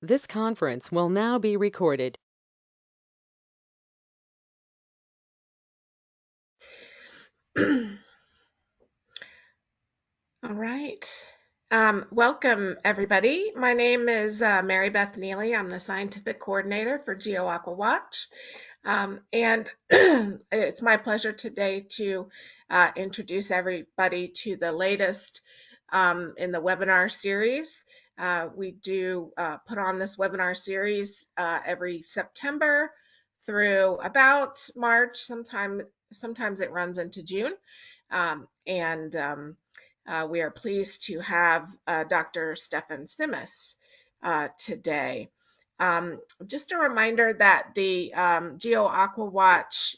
This conference will now be recorded. All right. Welcome, everybody. My name is Mary Beth Neely. I'm the scientific coordinator for GEOAquaWatch. And it's my pleasure today to introduce everybody to the latest in the webinar series. We do put on this webinar series every September through about March. Sometimes it runs into June. And we are pleased to have Dr. Stefan Simis today. Just a reminder that the GeoAquaWatch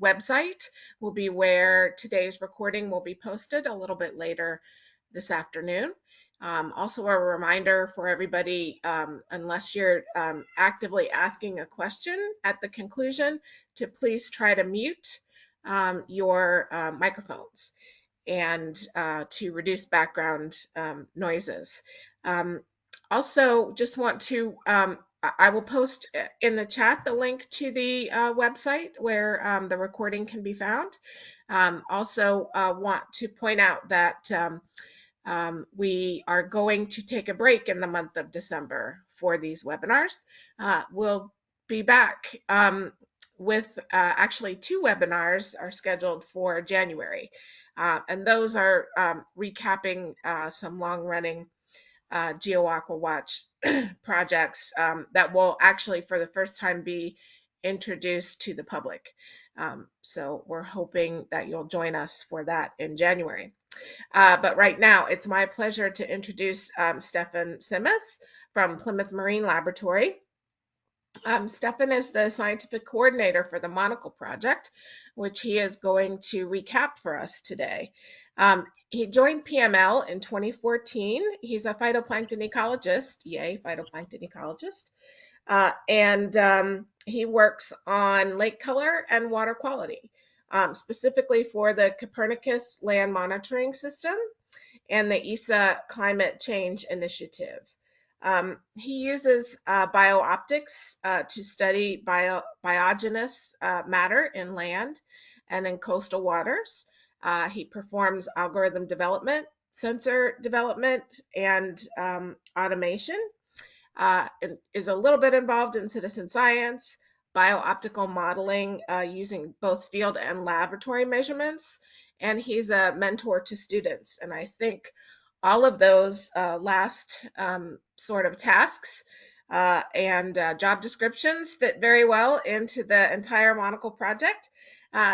website will be where today's recording will be posted a little bit later this afternoon. Also, a reminder for everybody, unless you're actively asking a question at the conclusion, to please try to mute your microphones and to reduce background noises. Um, Also, just want to, I will post in the chat the link to the website where the recording can be found. Also, want to point out that we are going to take a break in the month of December for these webinars. We'll be back with actually 2 webinars are scheduled for January. And those are recapping some long-running GeoAquaWatch projects that will actually, for the first time, be introduced to the public. So we're hoping that you'll join us for that in January. But right now, it's my pleasure to introduce Stefan Simis from Plymouth Marine Laboratory. Stefan is the scientific coordinator for the MONOCLE Project, which he is going to recap for us today. He joined PML in 2014. He's a phytoplankton ecologist, yay, phytoplankton ecologist, and he works on lake color and water quality, specifically for the Copernicus Land Monitoring System and the ESA Climate Change Initiative. He uses biooptics to study biogenous matter in land and in coastal waters. He performs algorithm development, sensor development, and automation. Is a little bit involved in citizen science, biooptical modeling using both field and laboratory measurements, and he's a mentor to students. And I think all of those last sort of tasks and job descriptions fit very well into the entire MONOCLE project.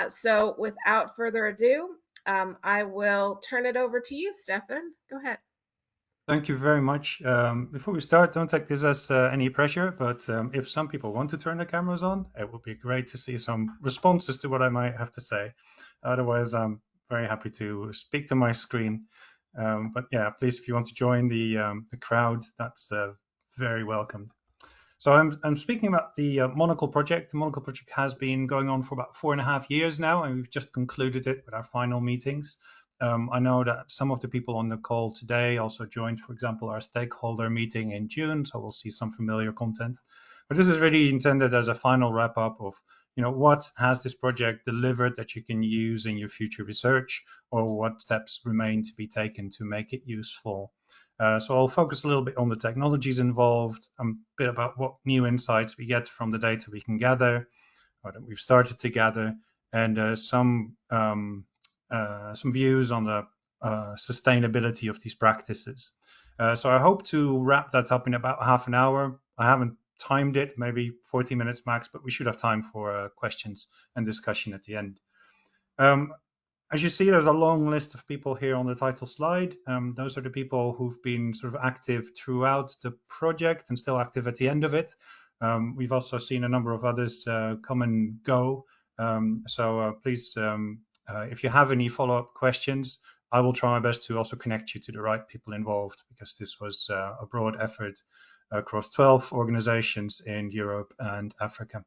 So without further ado, I will turn it over to you, Stefan. Go ahead. Thank you very much. Before we start, don't take this as any pressure, but if some people want to turn their cameras on, it would be great to see some responses to what I might have to say. Otherwise, I'm very happy to speak to my screen. But yeah, please, if you want to join the crowd, that's very welcomed. So I'm speaking about the MONOCLE project. The MONOCLE project has been going on for about 4.5 years now, and we've just concluded it with our final meetings. I know that some of the people on the call today also joined, for example, our stakeholder meeting in June, so we'll see some familiar content. But this is really intended as a final wrap up of, what has this project delivered that you can use in your future research, or what steps remain to be taken to make it useful. So I'll focus a little bit on the technologies involved, a bit about what new insights we get from the data we can gather, or that we've started to gather, and some views on the sustainability of these practices. So I hope to wrap that up in about half an hour. I haven't timed it, maybe 40 minutes max, but we should have time for questions and discussion at the end. As you see, there's a long list of people here on the title slide. Those are the people who've been sort of active throughout the project and still active at the end of it. We've also seen a number of others come and go. So please, if you have any follow-up questions, I will try my best to also connect you to the right people involved, because this was a broad effort across 12 organizations in Europe and Africa.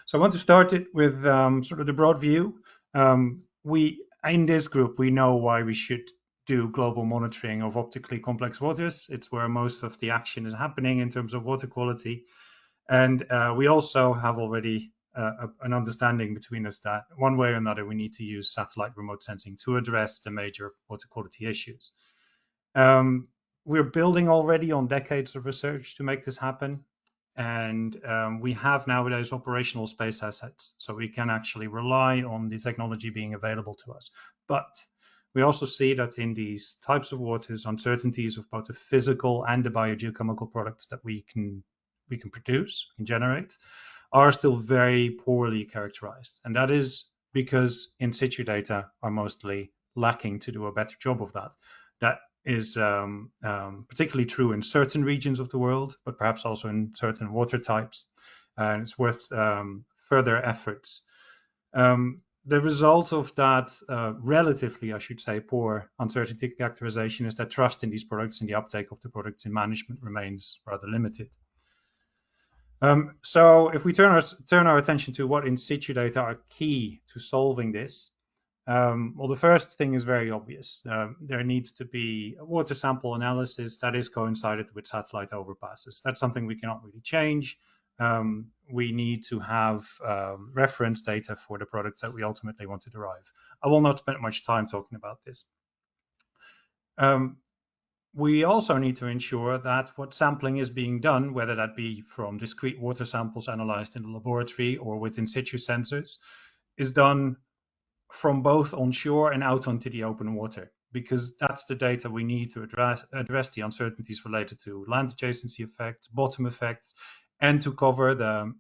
So I want to start it with sort of the broad view. In this group, we know why we should do global monitoring of optically complex waters. It's where most of the action is happening in terms of water quality. And we also have already an understanding between us that one way or another we need to use satellite remote sensing to address the major water quality issues. We're building already on decades of research to make this happen. And we have nowadays operational space assets, so we can actually rely on the technology being available to us. But we also see that in these types of waters, uncertainties of both the physical and the biogeochemical products that we can produce and generate are still very poorly characterized. And that is because in situ data are mostly lacking to do a better job of that. That is particularly true in certain regions of the world, but perhaps also in certain water types. And it's worth further efforts. The result of that relatively, I should say, poor uncertainty characterization is that trust in these products and the uptake of the products in management remains rather limited. So if we turn our attention to what in situ data are key to solving this, well, the first thing is very obvious. There needs to be a water sample analysis that is coincided with satellite overpasses. That's something we cannot really change. We need to have reference data for the products that we ultimately want to derive. I will not spend much time talking about this. We also need to ensure that what sampling is being done, whether that be from discrete water samples analyzed in the laboratory or with in situ sensors, is done from both onshore and out onto the open water, because that's the data we need to address the uncertainties related to land adjacency effects, bottom effects, and to cover the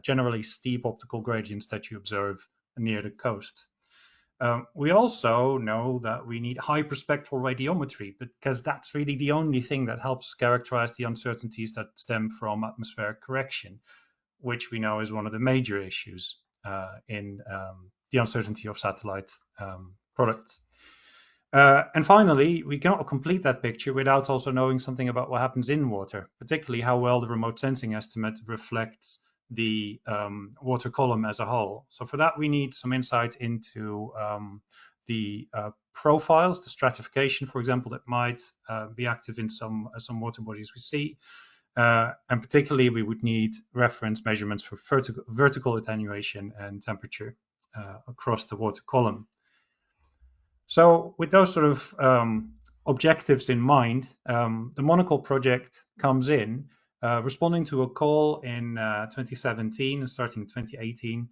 generally steep optical gradients that you observe near the coast. We also know that we need hyperspectral radiometry, because that's really the only thing that helps characterize the uncertainties that stem from atmospheric correction, which we know is one of the major issues in the uncertainty of satellite products. And finally, we cannot complete that picture without also knowing something about what happens in water, particularly how well the remote sensing estimate reflects the water column as a whole. So for that, we need some insight into the profiles, the stratification, for example, that might be active in some water bodies we see. And particularly, we would need reference measurements for vertical attenuation and temperature across the water column. So with those sort of objectives in mind, the MONOCLE project comes in responding to a call in 2017 and starting in 2018,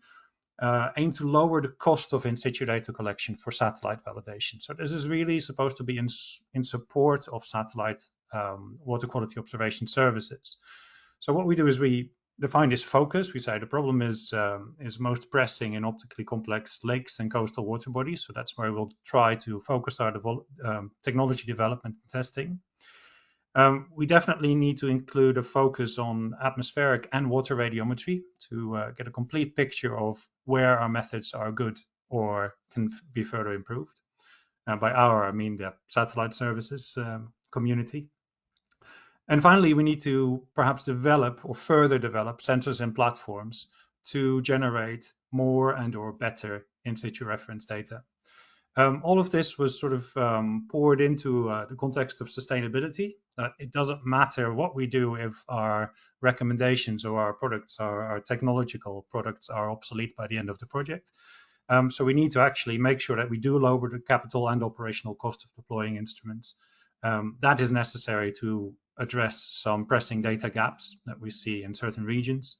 aimed to lower the cost of in situ data collection for satellite validation. So this is really supposed to be in support of satellite water quality observation services. So what we do is we define this focus. We say the problem is most pressing in optically complex lakes and coastal water bodies. So that's where we'll try to focus our technology development and testing. We definitely need to include a focus on atmospheric and water radiometry to get a complete picture of where our methods are good or can be further improved. By our, I mean the satellite services community. And finally, we need to perhaps develop or further develop sensors and platforms to generate more and or better in situ reference data. All of this was sort of poured into the context of sustainability. It doesn't matter what we do if our recommendations or our products, our technological products, are obsolete by the end of the project. So we need to actually make sure that we do lower the capital and operational cost of deploying instruments. That is necessary to address some pressing data gaps that we see in certain regions.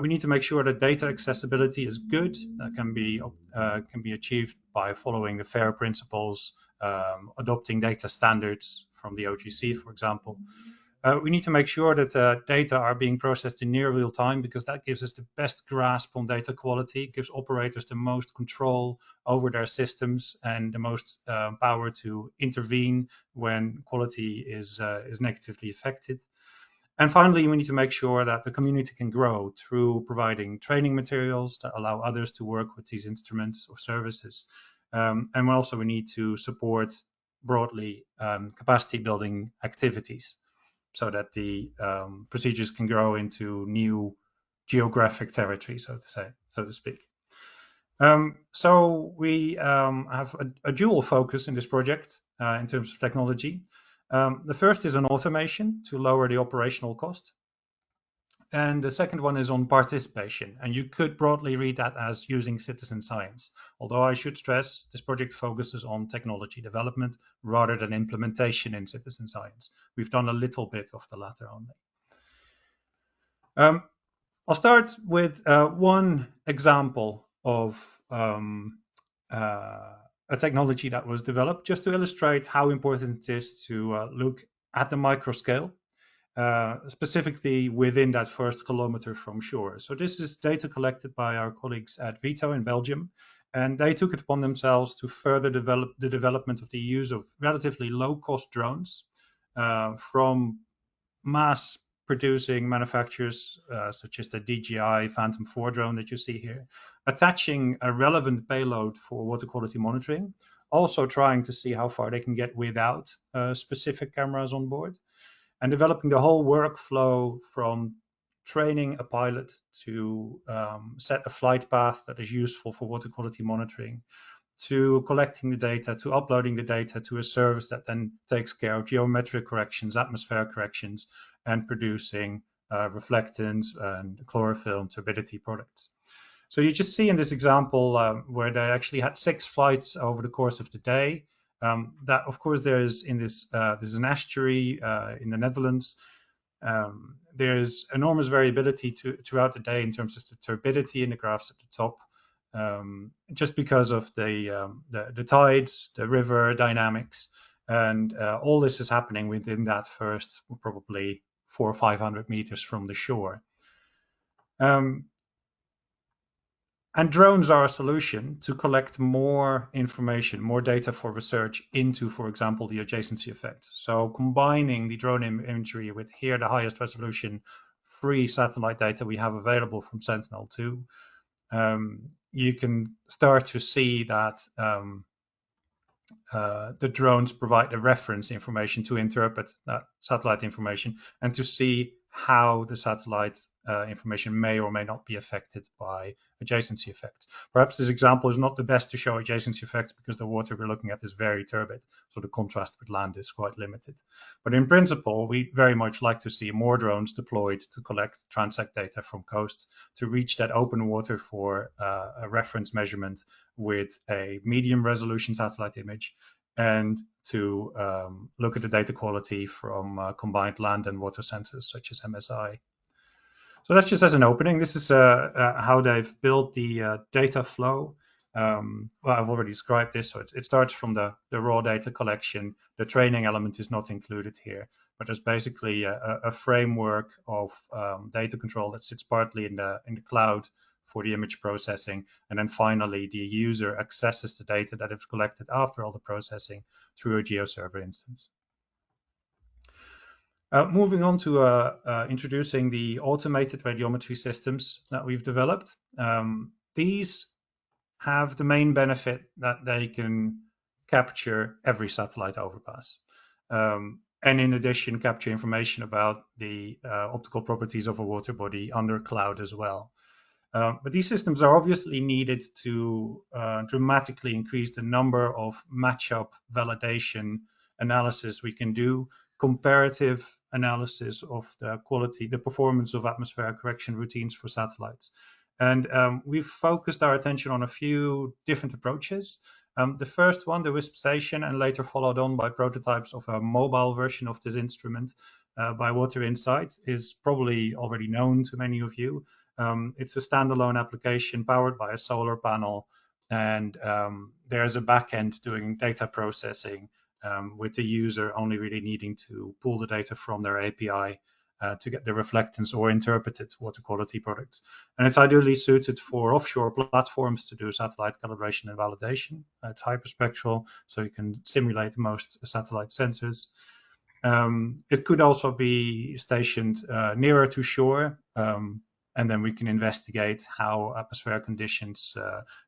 We need to make sure that data accessibility is good. That can be achieved by following the FAIR principles, adopting data standards from the OGC, for example. We need to make sure that data are being processed in near real time, because that gives us the best grasp on data quality, gives operators the most control over their systems and the most power to intervene when quality is negatively affected. And finally, we need to make sure that the community can grow through providing training materials that allow others to work with these instruments or services. And also we need to support broadly capacity building activities, so that the procedures can grow into new geographic territory, so to speak. So we have a dual focus in this project. in terms of technology. The first is on automation to lower the operational cost. And the second one is on participation. And you could broadly read that as using citizen science. Although I should stress, this project focuses on technology development rather than implementation in citizen science. We've done a little bit of the latter only. I'll start with one example of a technology that was developed just to illustrate how important it is to look at the micro scale. Specifically within that first kilometer from shore. So this is data collected by our colleagues at Vito in Belgium, and they took it upon themselves to further develop the development of the use of relatively low-cost drones from mass-producing manufacturers such as the DJI Phantom 4 drone that you see here, attaching a relevant payload for water quality monitoring, also trying to see how far they can get without specific cameras on board, and developing the whole workflow from training a pilot to set a flight path that is useful for water quality monitoring, to collecting the data, to uploading the data to a service that then takes care of geometric corrections, atmospheric corrections, and producing reflectance and chlorophyll and turbidity products. So you just see in this example where they actually had 6 flights over the course of the day. That, of course, there's an estuary in the Netherlands. There's enormous variability throughout the day in terms of the turbidity in the graphs at the top, just because of the tides, the river dynamics, and all this is happening within that first probably 400 or 500 meters from the shore. And drones are a solution to collect more information, more data for research into, for example, the adjacency effect. So combining the drone imagery with here the highest resolution free satellite data we have available from Sentinel-2, you can start to see that the drones provide the reference information to interpret that satellite information and to see how the satellite information may or may not be affected by adjacency effects. Perhaps this example is not the best to show adjacency effects because the water we're looking at is very turbid, so the contrast with land is quite limited. But in principle, we very much like to see more drones deployed to collect transect data from coasts to reach that open water for a reference measurement with a medium resolution satellite image, and to look at the data quality from combined land and water sensors such as MSI. So that's just as an opening. This is how they've built the data flow. Well, I've already described this. So it starts from the raw data collection. The training element is not included here, but there's basically a framework of data control that sits partly in the cloud for the image processing. And then finally, the user accesses the data that is collected after all the processing through a GeoServer instance. Moving on to introducing the automated radiometry systems that we've developed. These have the main benefit that they can capture every satellite overpass. And in addition, capture information about the optical properties of a water body under cloud as well. But these systems are obviously needed to dramatically increase the number of match-up validation analysis we can do, comparative analysis of the quality, the performance of atmospheric correction routines for satellites. And we've focused our attention on a few different approaches. The first one, the WISP station, and later followed on by prototypes of a mobile version of this instrument by Water Insight, is probably already known to many of you. It's a standalone application powered by a solar panel, and there's a backend doing data processing with the user only really needing to pull the data from their API to get the reflectance or interpreted water quality products. And it's ideally suited for offshore platforms to do satellite calibration and validation. It's hyperspectral, so you can simulate most satellite sensors. It could also be stationed nearer to shore, and then we can investigate how atmospheric conditions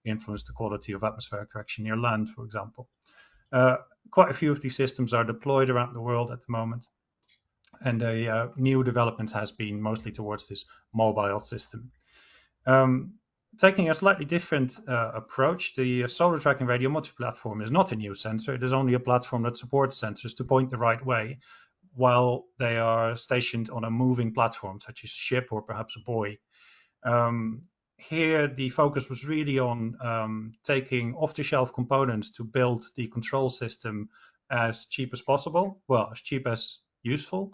influence the quality of atmospheric correction near land, for example. Quite a few of these systems are deployed around the world at the moment, and a new development has been mostly towards this mobile system. Taking a slightly different approach, the solar tracking radiometry platform is not a new sensor. It is only a platform that supports sensors to point the right way while they are stationed on a moving platform, such as a ship or perhaps a buoy. Here, the focus was really on taking off-the-shelf components to build the control system as cheap as possible, well, as cheap as useful.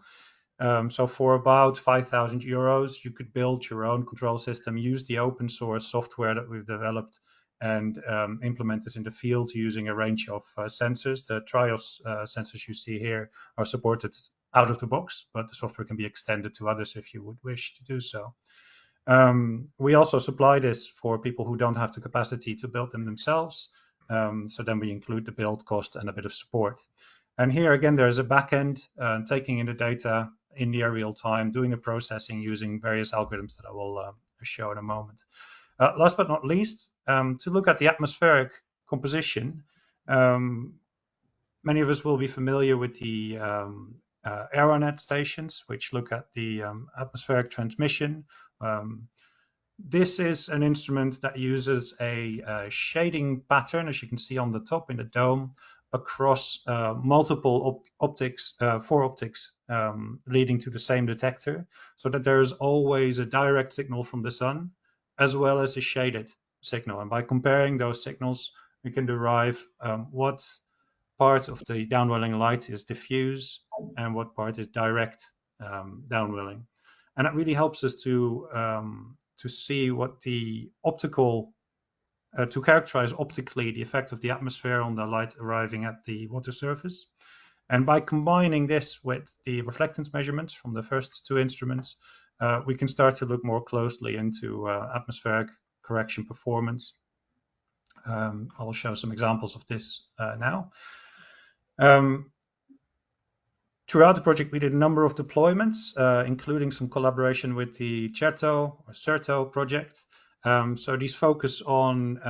So for about 5,000 euros, you could build your own control system, use the open source software that we've developed, and implement this in the field using a range of sensors. The TRIOS sensors you see here are supported out of the box, but the software can be extended to others if you would wish to do so. We also supply this for people who don't have the capacity to build them themselves. So then we include the build cost and a bit of support. And here again, there's a backend taking in the data in near real time, doing the processing using various algorithms that I will show in a moment. Last but not least, to look at the atmospheric composition, many of us will be familiar with the Aeronet stations, which look at the atmospheric transmission. This is an instrument that uses a shading pattern, as you can see on the top in the dome, across multiple optics, four optics leading to the same detector, so that there is always a direct signal from the sun, as well as a shaded signal. And by comparing those signals, we can derive what part of the downwelling light is diffuse and what part is direct downwelling. And that really helps us to see what the optical, to characterize optically the effect of the atmosphere on the light arriving at the water surface. And by combining this with the reflectance measurements from the first two instruments, we can start to look more closely into atmospheric correction performance. I'll show some examples of this now. Throughout the project, we did a number of deployments, including some collaboration with the CERTO project. So these focus on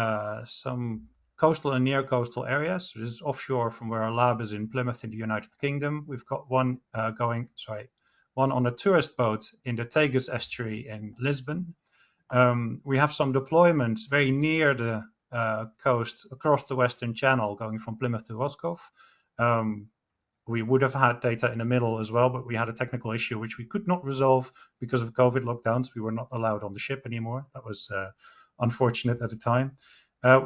some coastal and near coastal areas. So this is offshore from where our lab is in Plymouth in the United Kingdom. We've got one on a tourist boat in the Tagus estuary in Lisbon. We have some deployments very near the coast across the Western Channel, going from Plymouth to Roscoff. We would have had data in the middle as well, but we had a technical issue which we could not resolve because of COVID lockdowns. We were not allowed on the ship anymore. That was unfortunate at the time.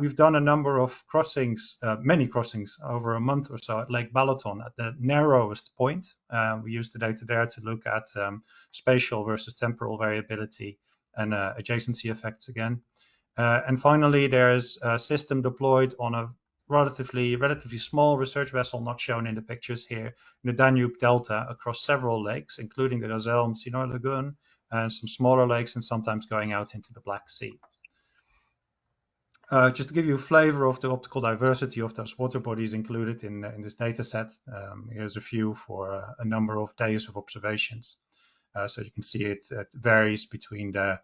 We've done a number of crossings, many crossings over a month or so at Lake Balaton at the narrowest point. We used the data there to look at spatial versus temporal variability and adjacency effects again. And finally, there's a system deployed on a relatively small research vessel, not shown in the pictures here, in the Danube Delta across several lakes, including the Gazelle Sinor Lagoon, and some smaller lakes, and sometimes going out into the Black Sea. Just to give you a flavor of the optical diversity of those water bodies included in this data set, here's a few for a number of days of observations. So you can see it varies between the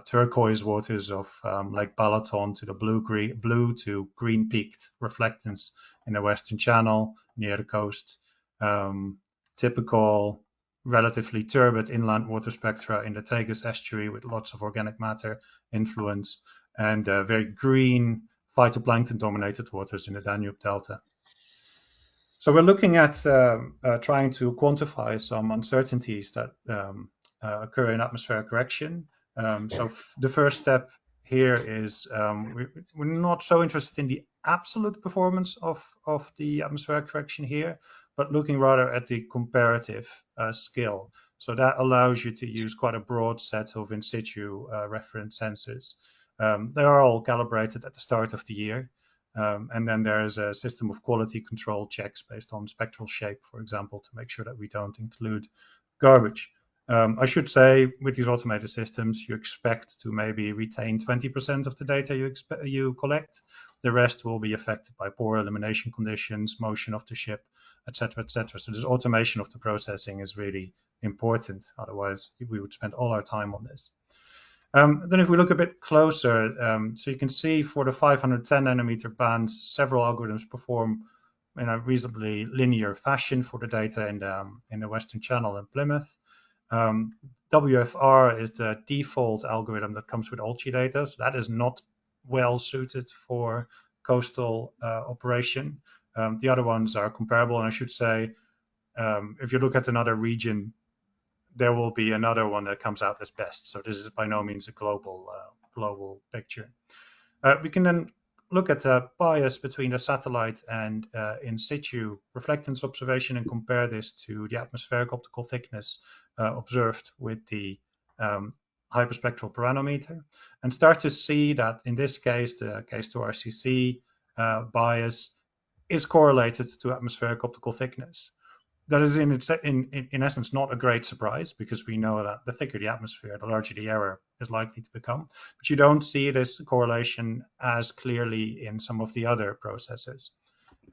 turquoise waters of Lake Balaton to the blue to green peaked reflectance in the Western Channel near the coast. Typical relatively turbid inland water spectra in the Tagus estuary with lots of organic matter influence, and very green phytoplankton dominated waters in the Danube Delta. So we're looking at trying to quantify some uncertainties that occur in atmospheric correction. So the first step here is we're not so interested in the absolute performance of the atmospheric correction here, but looking rather at the comparative skill. So that allows you to use quite a broad set of in situ reference sensors. They are all calibrated at the start of the year. And then there is a system of quality control checks based on spectral shape, for example, to make sure that we don't include garbage. I should say, with these automated systems, you expect to maybe retain 20% of the data you collect. The rest will be affected by poor illumination conditions, motion of the ship, etc., etc. So this automation of the processing is really important. Otherwise, we would spend all our time on this. Then if we look a bit closer, so you can see for the 510 nanometer bands, several algorithms perform in a reasonably linear fashion for the data in the Western Channel and Plymouth. WFR is the default algorithm that comes with all data, so that is not well suited for coastal operation. The other ones are comparable, and I should say, if you look at another region, there will be another one that comes out as best. So this is by no means a global picture. We can then look at the bias between the satellite and in situ reflectance observation and compare this to the atmospheric optical thickness observed with the hyperspectral pyranometer, and start to see that in this case, the K2RCC bias is correlated to atmospheric optical thickness. That is in essence not a great surprise, because we know that the thicker the atmosphere, the larger the error is likely to become. But you don't see this correlation as clearly in some of the other processes.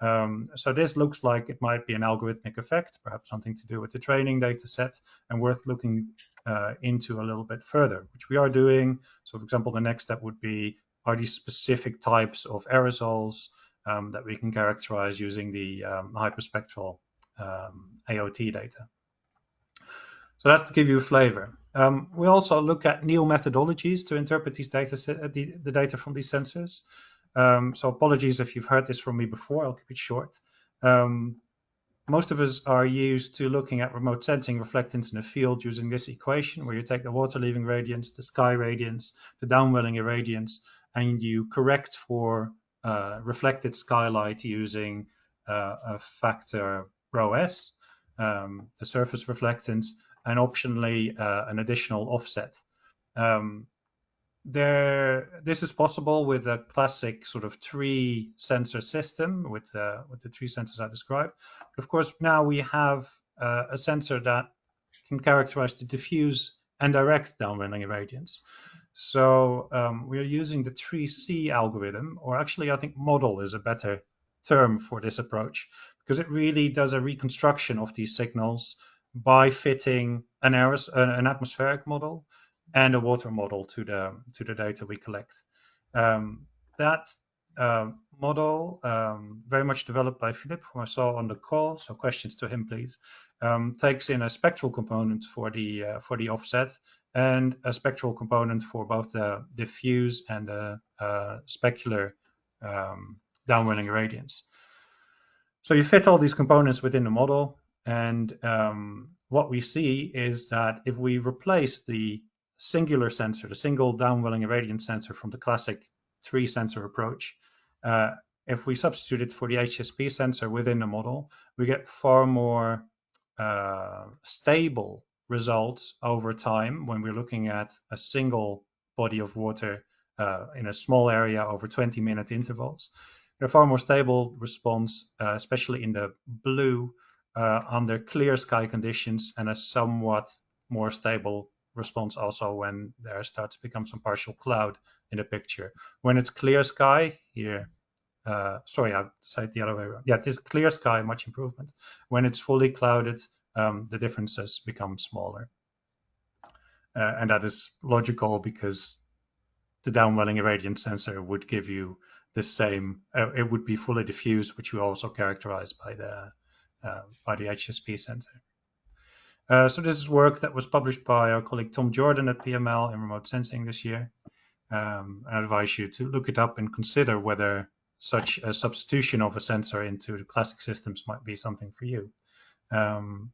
So this looks like it might be an algorithmic effect, perhaps something to do with the training data set, and worth looking into a little bit further, which we are doing. So for example, the next step would be, are these specific types of aerosols that we can characterize using the hyperspectral AOT data. So that's to give you a flavor. We also look at new methodologies to interpret these data the data from these sensors. So apologies if you've heard this from me before, I'll keep it short. Most of us are used to looking at remote sensing reflectance in a field using this equation, where you take the water leaving radiance, the sky radiance, the downwelling irradiance, and you correct for reflected skylight using a factor ρS, the surface reflectance, and optionally an additional offset. This is possible with a classic sort of 3 sensor system with the 3 sensors I described. But of course, now we have a sensor that can characterize the diffuse and direct downwelling irradiance. So we are using the 3C algorithm, or actually I think model is a better term for this approach, because it really does a reconstruction of these signals by fitting an atmospheric model and a water model to the data we collect. That model, very much developed by Philip, who I saw on the call, so questions to him, please, takes in a spectral component for the offset and a spectral component for both the diffuse and the specular downwelling irradiance. So you fit all these components within the model, and what we see is that if we replace the singular sensor, the single downwelling irradiance sensor from the classic 3 sensor approach, if we substitute it for the HSP sensor within the model, we get far more stable results over time when we're looking at a single body of water in a small area over 20-minute intervals. A far more stable response, especially in the blue, under clear sky conditions, and a somewhat more stable response also when there starts to become some partial cloud in the picture. When it's clear sky here, sorry, I said the other way around. Yeah, this clear sky, much improvement. When it's fully clouded, the differences become smaller. And that is logical, because the downwelling irradiance sensor would give you the same, it would be fully diffuse, which we also characterize by the HSP sensor. So this is work that was published by our colleague Tom Jordan at PML in remote sensing this year. I advise you to look it up and consider whether such a substitution of a sensor into the classic systems might be something for you. Does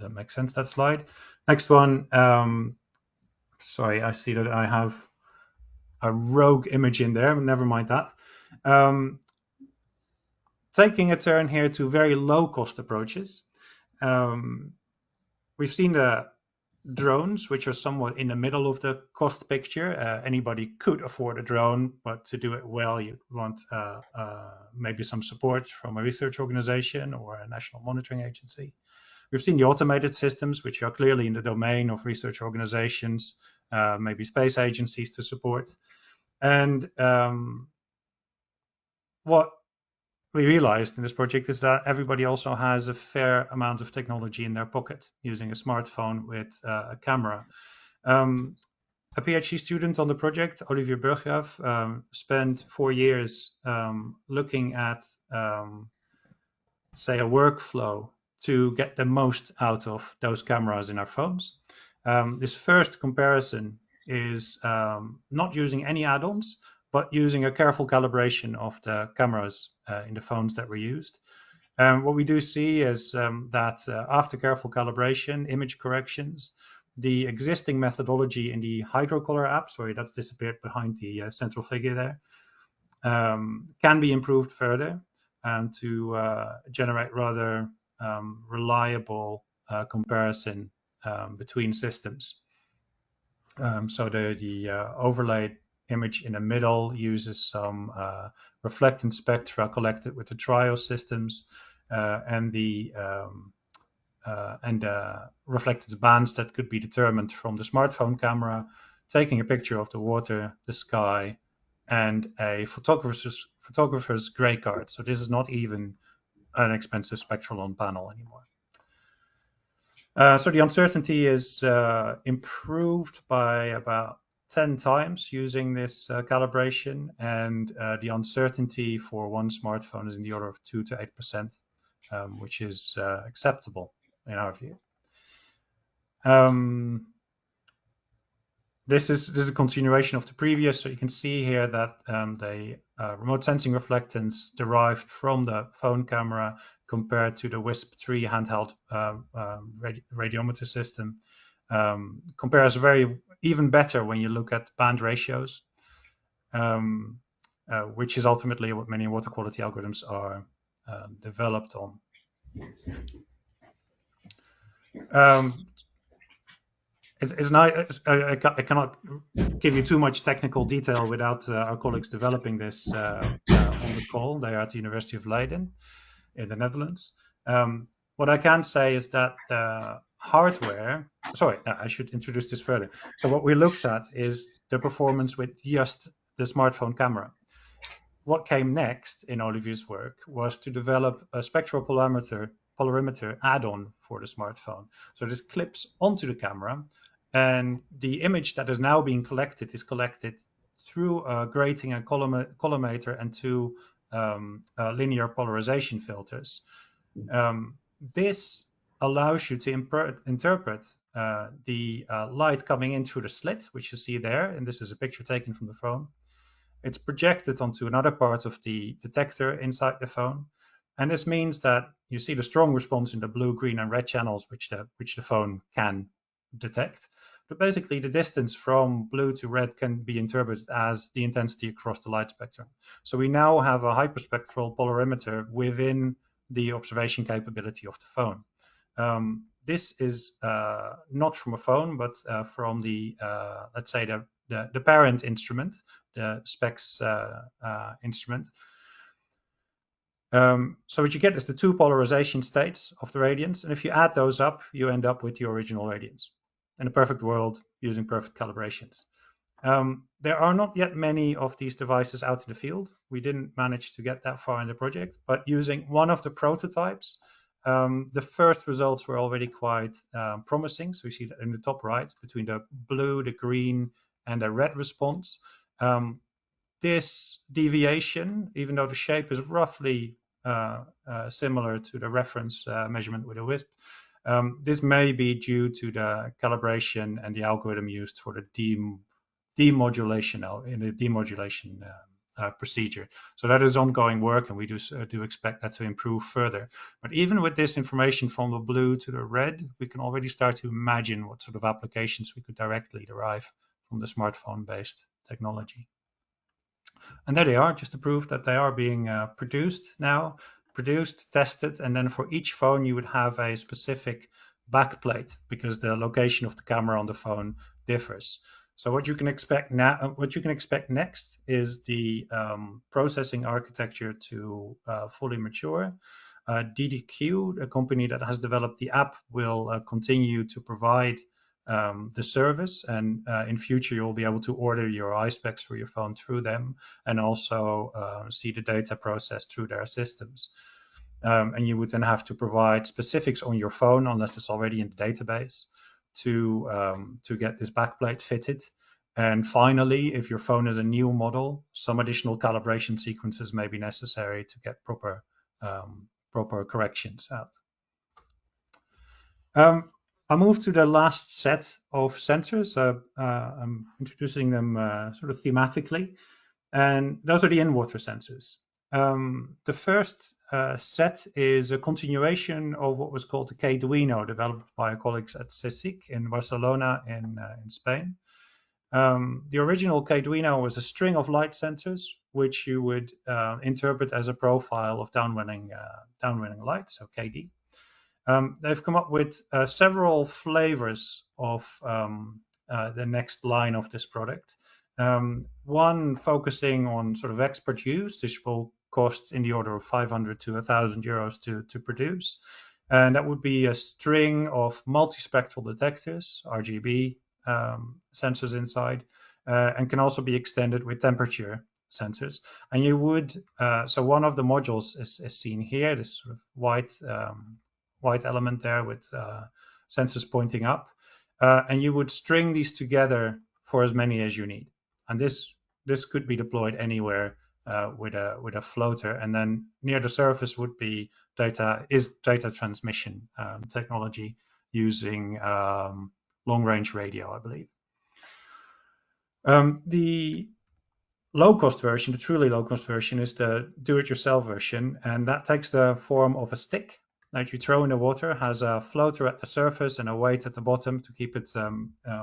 that make sense, that slide? Next one. Sorry, I see that I have a rogue image in there, but never mind that. Taking a turn here to very low cost approaches. We've seen the drones, which are somewhat in the middle of the cost picture. Anybody could afford a drone, but to do it well, you want maybe some support from a research organization or a national monitoring agency. We've seen the automated systems, which are clearly in the domain of research organizations, maybe space agencies to support. And what we realized in this project is that everybody also has a fair amount of technology in their pocket, using a smartphone with a camera. A PhD student on the project, Olivier Burggraaf, spent 4 years looking at, say, a workflow to get the most out of those cameras in our phones. This first comparison is not using any add-ons, but using a careful calibration of the cameras in the phones that were used. What we do see is that after careful calibration, image corrections, the existing methodology in the hydrocolor app, sorry, that's disappeared behind the central figure there, can be improved further to generate rather reliable comparison between systems. So the overlaid image in the middle uses some reflectance spectra collected with the trial systems and the reflectance bands that could be determined from the smartphone camera, taking a picture of the water, the sky, and a photographer's gray card. So this is not even an expensive spectral on panel anymore. So the uncertainty is improved by about 10 times using this calibration, and the uncertainty for one smartphone is in the order of 2 to 8%, which is acceptable in our view. This is a continuation of the previous, so you can see here that the remote sensing reflectance derived from the phone camera compared to the WISP-3 handheld radiometer system compares even better when you look at band ratios, which is ultimately what many water quality algorithms are developed on. It's nice. I cannot give you too much technical detail without our colleagues developing this on the call. They are at the University of Leiden in the Netherlands. What I can say is that hardware, sorry, I should introduce this further. So what we looked at is the performance with just the smartphone camera. What came next in Olivier's work was to develop a spectral polarimeter add-on for the smartphone. So this clips onto the camera, and the image that is now being collected is collected through a grating and collimator and two linear polarization filters. This allows you to interpret the light coming in through the slit, which you see there, and this is a picture taken from the phone. It's projected onto another part of the detector inside the phone. And this means that you see the strong response in the blue, green, and red channels, which the phone can detect. But basically, the distance from blue to red can be interpreted as the intensity across the light spectrum. So we now have a hyperspectral polarimeter within the observation capability of the phone. This is not from a phone, but from the, let's say, the parent instrument, the SPECS instrument. So what you get is the two polarization states of the radiance, and if you add those up, you end up with the original radiance in a perfect world using perfect calibrations. There are not yet many of these devices out in the field. We didn't manage to get that far in the project, but using one of the prototypes, the first results were already quite promising. So you see that in the top right, between the blue, the green, and the red response. This deviation, even though the shape is roughly similar to the reference measurement with a WISP, this may be due to the calibration and the algorithm used for the demodulation procedure. So that is ongoing work, and we do expect that to improve further. But even with this information from the blue to the red, we can already start to imagine what sort of applications we could directly derive from the smartphone-based technology. And there they are, just to prove that they are being produced, tested, and then for each phone you would have a specific backplate because the location of the camera on the phone differs. So what you can expect next is the processing architecture to fully mature. DDQ, a company that has developed the app, will continue to provide the service, and in future you'll be able to order your iSpecs for your phone through them, and also see the data processed through their systems. And you would then have to provide specifics on your phone, unless it's already in the database, to get this backplate fitted. And finally, if your phone is a new model, some additional calibration sequences may be necessary to get proper corrections out. I'll move to the last set of sensors. I'm introducing them sort of thematically, and those are the in-water sensors. The first set is a continuation of what was called the Kduino, developed by our colleagues at CSIC in Barcelona in Spain. The original Kduino was a string of light sensors, which you would interpret as a profile of downwelling light, so KD. They've come up with several flavors of the next line of this product. One focusing on sort of expert use. This will cost in the order of 500 to 1,000 euros to produce. And that would be a string of multispectral detectors, RGB sensors inside, and can also be extended with temperature sensors. And you would, so one of the modules is seen here, this sort of white element there with sensors pointing up. And you would string these together for as many as you need. And this could be deployed anywhere with a floater. And then near the surface would be data transmission technology using long-range radio, I believe. The low-cost version, the truly low-cost version, is the do-it-yourself version, and that takes the form of a stick that you throw in the water, has a floater at the surface and a weight at the bottom to keep it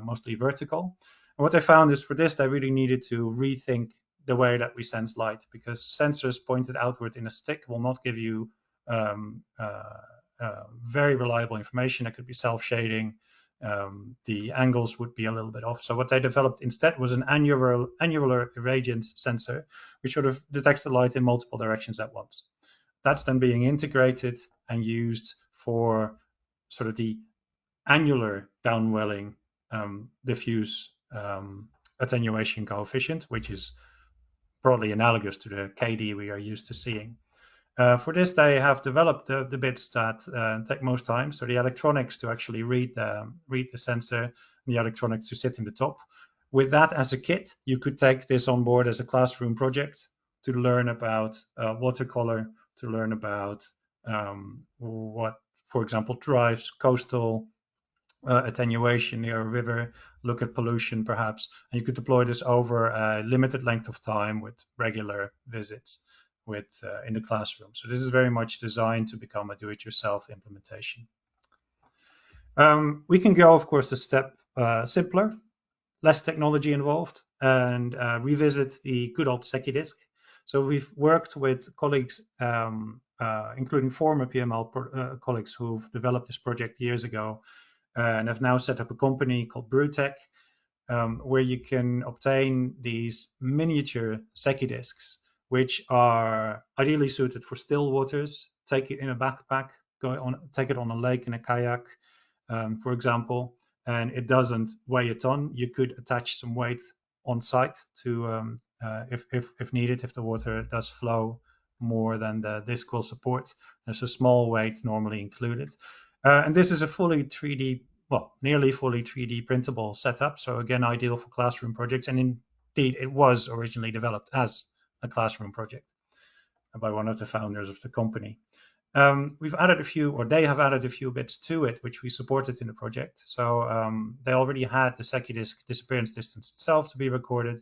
mostly vertical. And what they found is for this, they really needed to rethink the way that we sense light, because sensors pointed outward in a stick will not give you very reliable information. It could be self-shading. The angles would be a little bit off. So what they developed instead was an annular irradiance sensor, which sort of detects the light in multiple directions at once. That's then being integrated and used for sort of the annular downwelling diffuse attenuation coefficient, which is broadly analogous to the KD we are used to seeing. For this, they have developed the bits that take most time. So the electronics to actually read the sensor, and the electronics to sit in the top. With that as a kit, you could take this on board as a classroom project to learn about watercolor, to learn about what, for example, drives coastal attenuation near a river, look at pollution perhaps, and you could deploy this over a limited length of time with regular visits in the classroom. So this is very much designed to become a do-it-yourself implementation. We can go, of course, a step simpler, less technology involved, and revisit the good old SecuDisk. So we've worked with colleagues, including former PML colleagues who've developed this project years ago, and have now set up a company called Brewtech, where you can obtain these miniature SecuDisks, which are ideally suited for still waters. Take it in a backpack, take it on a lake in a kayak, for example, and it doesn't weigh a ton. You could attach some weight on site to, if needed, if the water does flow more than the disk will support. There's a small weight normally included. And this is a fully 3D, well, nearly fully 3D printable setup. So again, ideal for classroom projects. And indeed, it was originally developed as a classroom project by one of the founders of the company. We've added a few, or they have added a few bits to it, which we supported in the project. So they already had the SecuDisk disappearance distance itself to be recorded,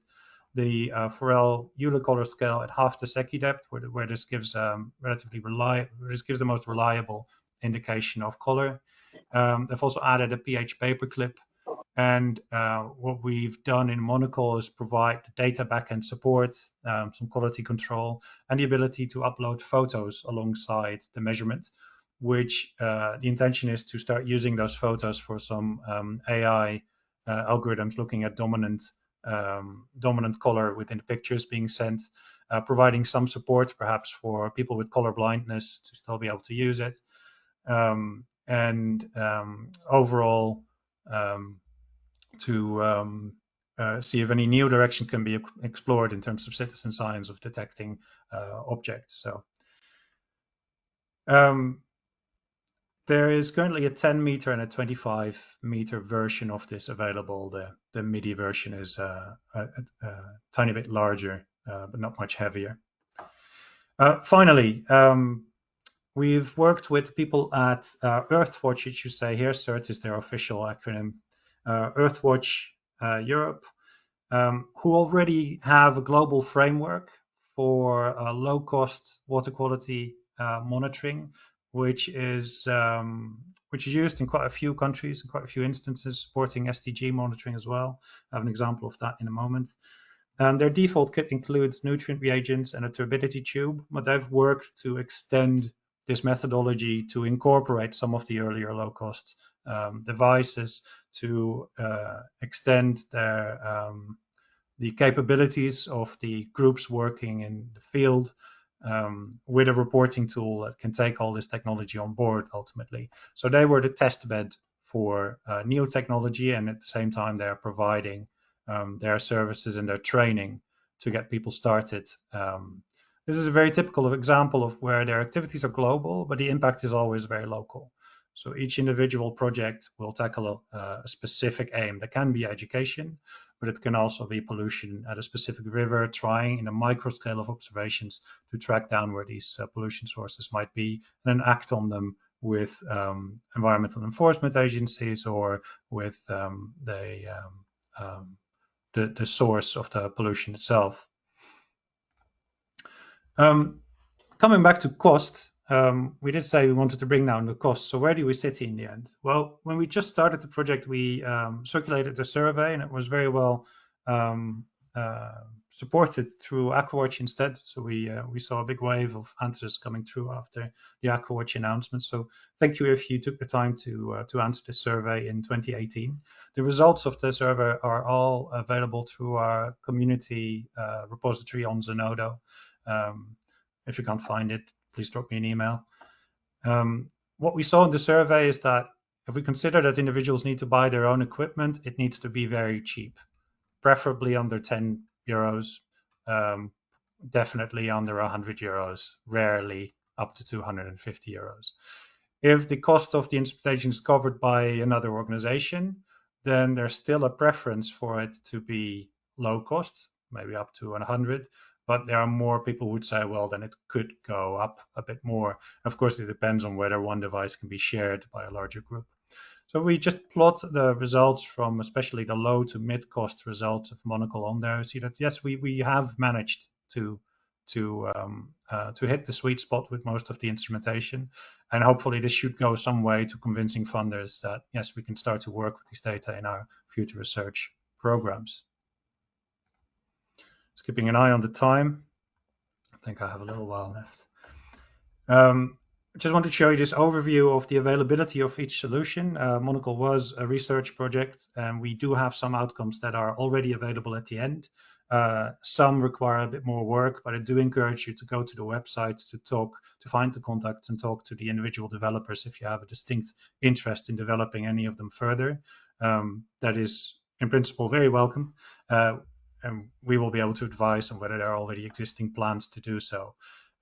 the Forel Euler color scale at half the Secu depth, where this gives gives the most reliable indication of color. They've also added a pH paperclip. And what we've done in MONOCLE is provide data backend support, some quality control, and the ability to upload photos alongside the measurement, which the intention is to start using those photos for some AI algorithms looking at dominant color within the pictures being sent, providing some support perhaps for people with color blindness to still be able to use it, and overall to see if any new directions can be explored in terms of citizen science of detecting objects. So there is currently a 10 meter and a 25 meter version of this available. The MIDI version is a tiny bit larger, but not much heavier. Finally, We've worked with people at EarthWatch, it should say here, CERT is their official acronym, EarthWatch Europe, who already have a global framework for low-cost water quality monitoring, which is used in quite a few countries and quite a few instances, supporting SDG monitoring as well. I have an example of that in a moment. Their default kit includes nutrient reagents and a turbidity tube, but they've worked to extend this methodology to incorporate some of the earlier low-cost devices, to extend their the capabilities of the groups working in the field with a reporting tool that can take all this technology on board ultimately. So they were the test bed for new technology, and at the same time they are providing their services and their training to get people started. This is a very typical example of where their activities are global, but the impact is always very local. So each individual project will tackle a specific aim. That can be education, but it can also be pollution at a specific river, trying in a micro scale of observations to track down where these pollution sources might be, and then act on them with environmental enforcement agencies or with the source of the pollution itself. Coming back to cost, we did say we wanted to bring down the cost. So where do we sit in the end? Well, when we just started the project, we circulated a survey, and it was very well supported through AquaWatch instead. So we saw a big wave of answers coming through after the AquaWatch announcement. So thank you if you took the time to answer the survey in 2018. The results of the survey are all available through our community repository on Zenodo. If you can't find it, please drop me an email. What we saw in the survey is that if we consider that individuals need to buy their own equipment, it needs to be very cheap, preferably under 10 euros, definitely under 100 euros, rarely up to 250 euros. If the cost of the instrumentation is covered by another organization, then there's still a preference for it to be low cost, maybe up to 100. But there are more people who would say, well, then it could go up a bit more. Of course, it depends on whether one device can be shared by a larger group. So we just plot the results from especially the low to mid cost results of MONOCLE on there. See that, yes, we have managed to hit the sweet spot with most of the instrumentation. And hopefully this should go some way to convincing funders that, yes, we can start to work with these data in our future research programs. Just keeping an eye on the time. I think I have a little while left. I just want to show you this overview of the availability of each solution. MONOCLE was a research project, and we do have some outcomes that are already available at the end. Some require a bit more work, but I do encourage you to go to the website to find the contacts and talk to the individual developers if you have a distinct interest in developing any of them further. That is, in principle, very welcome. And we will be able to advise on whether there are already existing plans to do so.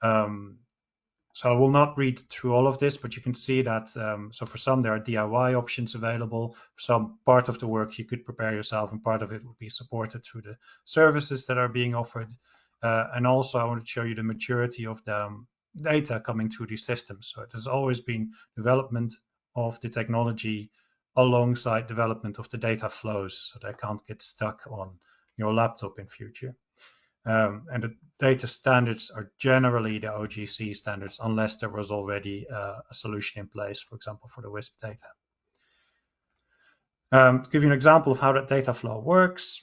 So I will not read through all of this, but you can see that, so for some, there are DIY options available. For some, part of the work you could prepare yourself, and part of it will be supported through the services that are being offered. And also, I want to show you the maturity of the data coming through these systems. So it has always been development of the technology alongside development of the data flows, so they can't get stuck on your laptop in future. And the data standards are generally the OGC standards, unless there was already a solution in place, for example, for the WISP data. To give you an example of how that data flow works,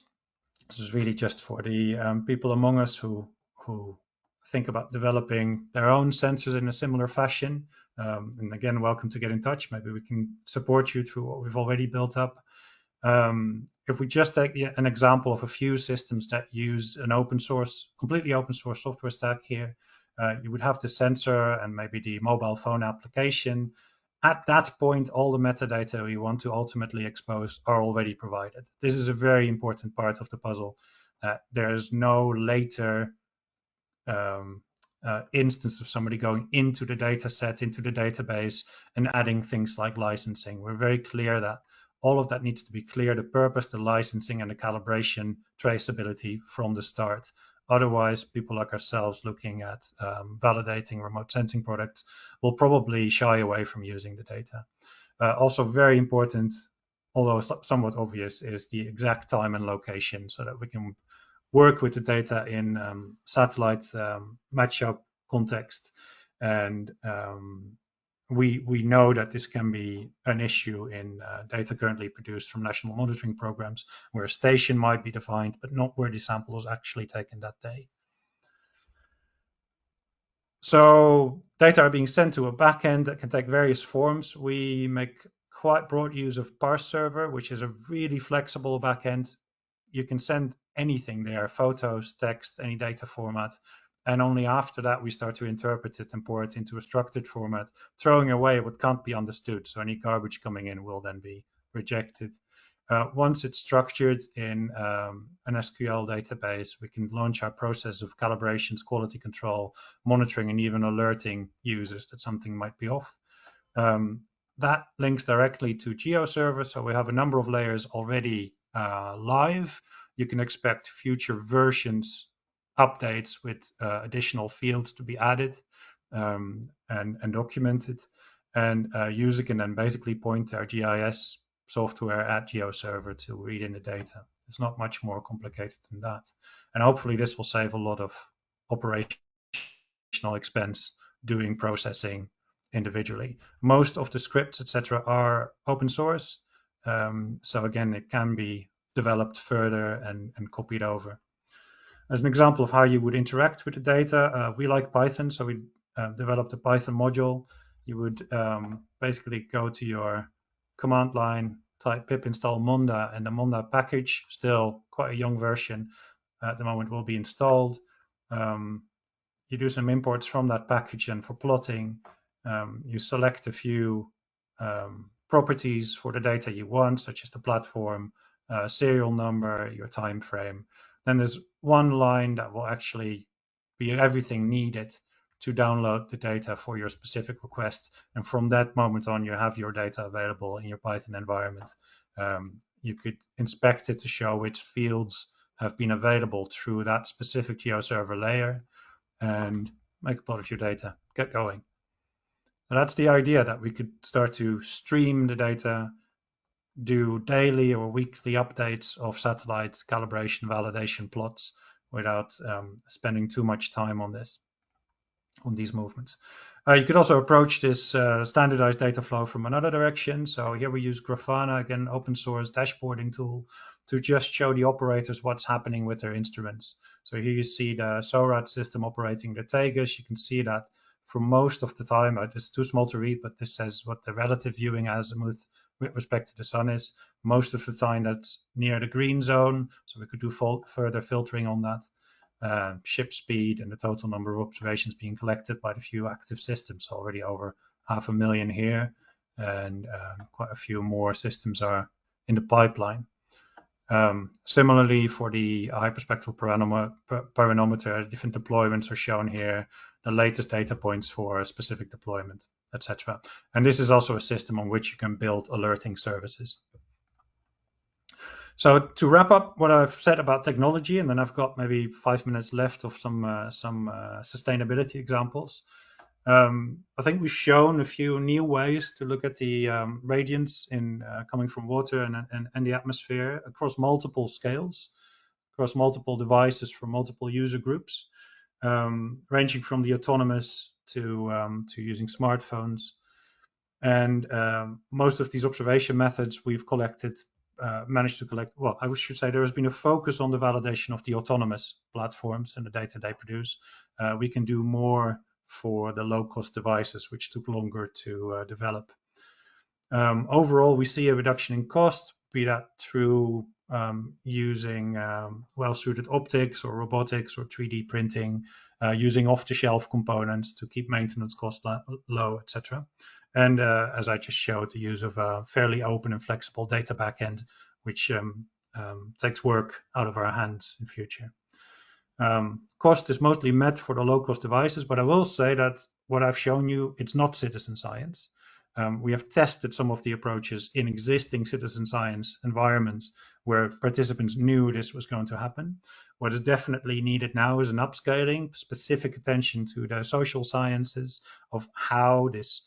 this is really just for the people among us who think about developing their own sensors in a similar fashion. And again, welcome to get in touch. Maybe we can support you through what we've already built up. If we just take an example of a few systems that use an completely open source software stack here, you would have the sensor and maybe the mobile phone application. At that point, all the metadata we want to ultimately expose are already provided. This is a very important part of the puzzle. There is no later instance of somebody going into the data set, into the database, and adding things like licensing. We're very clear that all of that needs to be clear, the purpose, the licensing, and the calibration traceability from the start. Otherwise, people like ourselves looking at validating remote sensing products will probably shy away from using the data. Also very important, although somewhat obvious, is the exact time and location so that we can work with the data in satellite matchup context. And we know that this can be an issue in data currently produced from national monitoring programs, where a station might be defined, but not where the sample was actually taken that day. So data are being sent to a backend that can take various forms. We make quite broad use of parse server, which is a really flexible backend. You can send anything there, photos, text, any data format. And only after that, we start to interpret it and pour it into a structured format, throwing away what can't be understood. So any garbage coming in will then be rejected. Once it's structured in an SQL database, we can launch our process of calibrations, quality control, monitoring, and even alerting users that something might be off. That links directly to GeoServer, so we have a number of layers already live. You can expect future versions, updates with additional fields to be added and documented. And user can then basically point their GIS software at GeoServer to read in the data. It's not much more complicated than that. And hopefully this will save a lot of operational expense doing processing individually. Most of the scripts, etc., are open source. So again, it can be developed further and copied over. As an example of how you would interact with the data, we like Python, so we developed a Python module. You would basically go to your command line, type pip install Monda, and the Monda package, still quite a young version at the moment, will be installed. You do some imports from that package, and for plotting, you select a few properties for the data you want, such as the platform, serial number, your time frame. Then there's one line that will actually be everything needed to download the data for your specific request. And from that moment on, you have your data available in your Python environment. You could inspect it to show which fields have been available through that specific GeoServer layer and make a plot of your data, get going. And that's the idea, that we could start to stream the data, do daily or weekly updates of satellite calibration, validation plots without spending too much time on these movements. You could also approach this standardized data flow from another direction. So here we use Grafana, again, open source dashboarding tool, to just show the operators what's happening with their instruments. So here you see the SORAD system operating the Tegus. You can see that for most of the time, it's too small to read, but this says what the relative viewing azimuth with respect to the sun is. Most of the time that's near the green zone, so we could do further filtering on that. Ship speed and the total number of observations being collected by the few active systems, already over 500,000 here, and quite a few more systems are in the pipeline. Similarly, for the hyperspectral pyranometer, different deployments are shown here, the latest data points for a specific deployment, etc. And this is also a system on which you can build alerting services. So to wrap up what I've said about technology, and then I've got maybe 5 minutes left of some sustainability examples. I think we've shown a few new ways to look at the radiance coming from water and the atmosphere across multiple scales, across multiple devices from multiple user groups, ranging from the autonomous to using smartphones. And most of these observation methods we've managed to collect. Well, I should say there has been a focus on the validation of the autonomous platforms and the data they produce. We can do more for the low-cost devices, which took longer to develop. Overall, we see a reduction in cost, be that through using well-suited optics or robotics or 3D printing, using off-the-shelf components to keep maintenance costs low, etc. And as I just showed, the use of a fairly open and flexible data backend, which takes work out of our hands in future. Cost is mostly met for the low-cost devices, but I will say that what I've shown you, it's not citizen science. We have tested some of the approaches in existing citizen science environments where participants knew this was going to happen. What is definitely needed now is an upscaling, specific attention to the social sciences of how this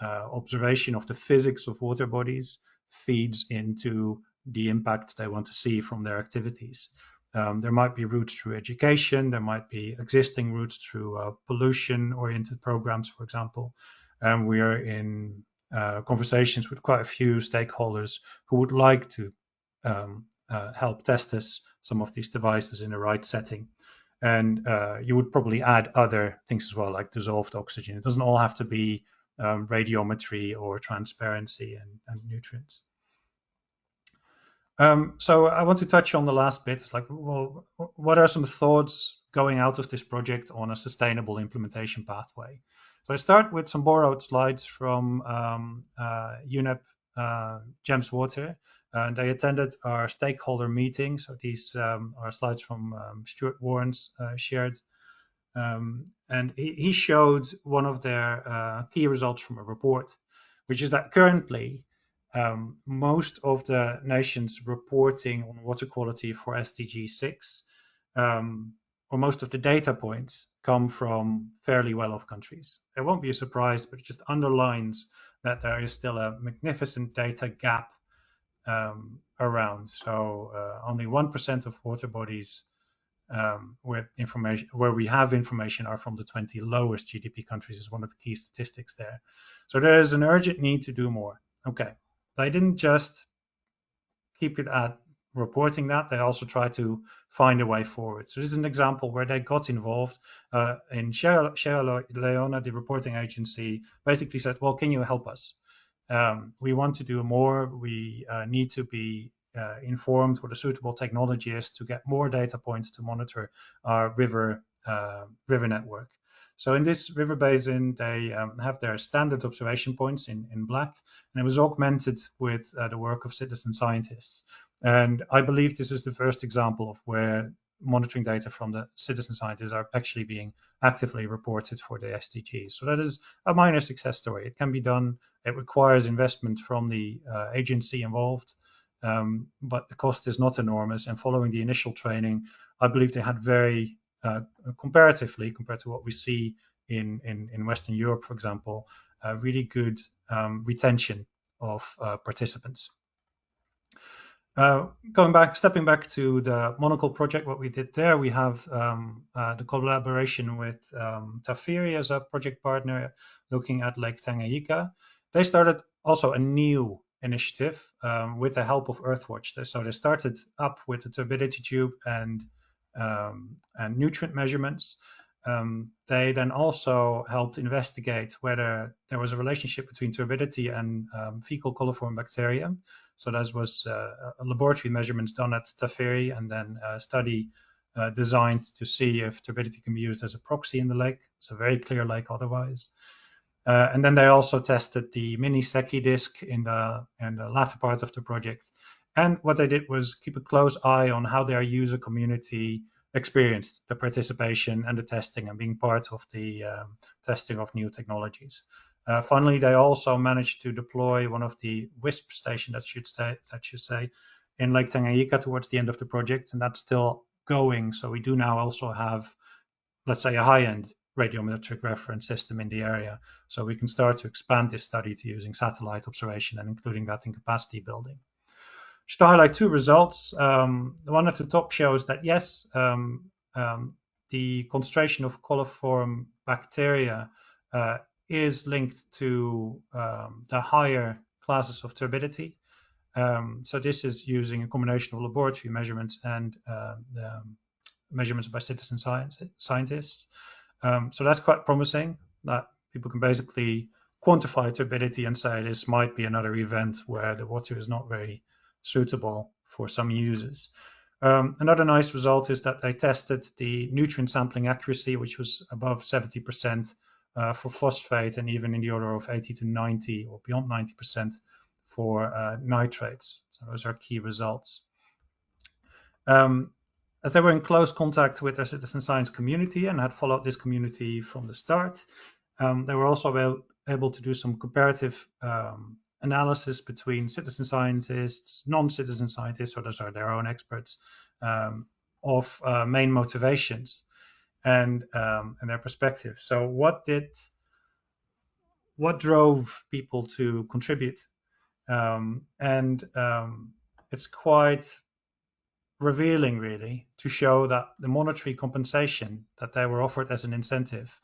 observation of the physics of water bodies feeds into the impact they want to see from their activities. There might be routes through education, there might be existing routes through pollution-oriented programs, for example. And we are in conversations with quite a few stakeholders who would like to help test some of these devices in the right setting. And you would probably add other things as well, like dissolved oxygen. It doesn't all have to be radiometry or transparency and nutrients. So I want to touch on the last bit. It's like, well, what are some thoughts going out of this project on a sustainable implementation pathway? So I start with some borrowed slides from UNEP GEMS Water. They attended our stakeholder meeting. So these are slides from Stuart Warren's shared. And he showed one of their key results from a report, which is that currently most of the nations reporting on water quality for SDG 6, or most of the data points, come from fairly well-off countries. It won't be a surprise, but it just underlines that there is still a magnificent data gap around. So only 1% of water bodies where we have information are from the 20 lowest GDP countries is one of the key statistics there. So there is an urgent need to do more. Okay, they didn't just keep it at reporting that, they also try to find a way forward. So this is an example where they got involved in Sierra Leone. The reporting agency basically said, well, can you help us? We want to do more. We need to be informed what a suitable technology is to get more data points to monitor our river network. So in this river basin, they have their standard observation points in black, and it was augmented with the work of citizen scientists. And I believe this is the first example of where monitoring data from the citizen scientists are actually being actively reported for the SDGs. So that is a minor success story. It can be done. It requires investment from the agency involved, but the cost is not enormous. And following the initial training, I believe they had very, comparatively, compared to what we see in Western Europe, for example, really good retention of participants. Stepping back to the MONOCLE project, what we did there, we have the collaboration with Tafiri as a project partner looking at Lake Tanganyika. They started also a new initiative with the help of Earthwatch. So they started up with the turbidity tube and nutrient measurements. They then also helped investigate whether there was a relationship between turbidity and fecal coliform bacteria. So that was a laboratory measurements done at Tafiri, and then a study designed to see if turbidity can be used as a proxy in the lake. It's a very clear lake otherwise. And then they also tested the mini Secchi disk in the latter part of the project. And what they did was keep a close eye on how their user community experienced the participation and the testing and being part of the testing of new technologies. Finally, they also managed to deploy one of the WISP stations, that should say, in Lake Tanganyika towards the end of the project, and that's still going. So we do now also have, let's say, a high-end radiometric reference system in the area. So we can start to expand this study to using satellite observation and including that in capacity building. Just to highlight two results. The one at the top shows that yes, the concentration of coliform bacteria is linked to the higher classes of turbidity. So this is using a combination of laboratory measurements and measurements by citizen scientists. So that's quite promising, that people can basically quantify turbidity and say this might be another event where the water is not very suitable for some users. Another nice result is that they tested the nutrient sampling accuracy, which was above 70% for phosphate, and even in the order of 80 to 90 or beyond 90% for nitrates. So those are key results. As they were in close contact with their citizen science community and had followed this community from the start, they were also able to do some comparative analysis between citizen scientists, non-citizen scientists, so those are their own experts, of main motivations and their perspective. So what drove people to contribute? It's quite revealing, really, to show that the monetary compensation that they were offered as an incentive,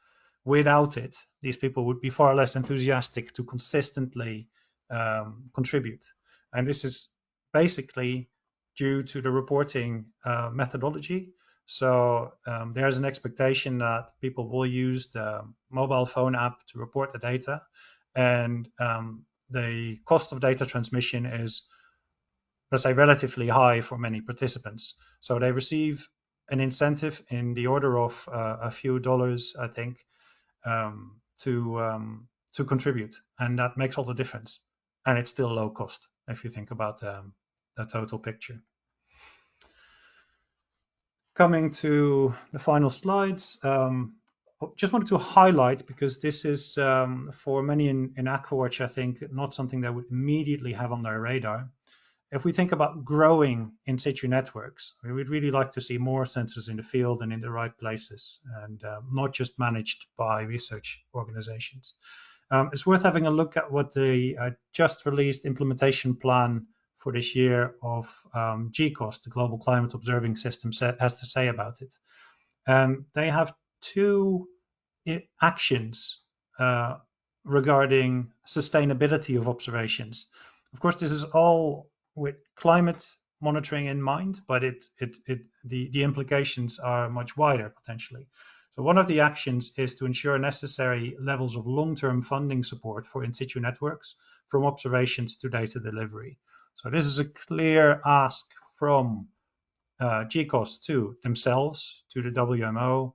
without it, these people would be far less enthusiastic to consistently contribute. And this is basically due to the reporting methodology. So there's an expectation that people will use the mobile phone app to report the data, and the cost of data transmission is, let's say, relatively high for many participants. So they receive an incentive in the order of a few dollars, I think, to contribute, and that makes all the difference. And it's still low cost if you think about the total picture. Coming to the final slides, just wanted to highlight, because this is for many in AquaWatch, I think, not something they would immediately have on their radar. If we think about growing in situ networks, we would really like to see more sensors in the field and in the right places, and not just managed by research organizations. It's worth having a look at what the just released implementation plan for this year of GCOS, the Global Climate Observing System, has to say about it. They have two actions regarding sustainability of observations. Of course, this is all with climate monitoring in mind, but the implications are much wider potentially. So one of the actions is to ensure necessary levels of long-term funding support for in situ networks, from observations to data delivery. So this is a clear ask from GCOS to themselves, to the WMO,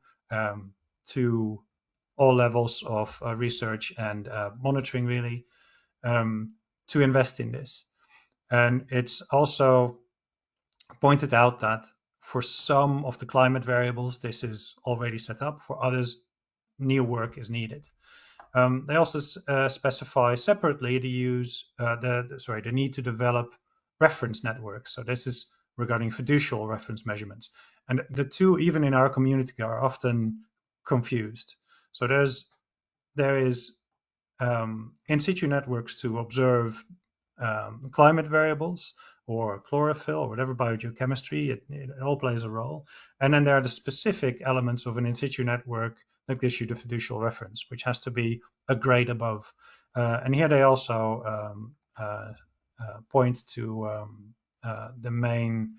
to all levels of research and monitoring, really, to invest in this. And it's also pointed out that for some of the climate variables, this is already set up. For others, new work is needed. They also specify separately the need to develop reference networks. So this is regarding fiducial reference measurements. And the two, even in our community, are often confused. So there is in situ networks to observe climate variables or chlorophyll or whatever biogeochemistry, it all plays a role. And then there are the specific elements of an in situ network that gives you the fiducial reference, which has to be a grade above. And here they also point to the main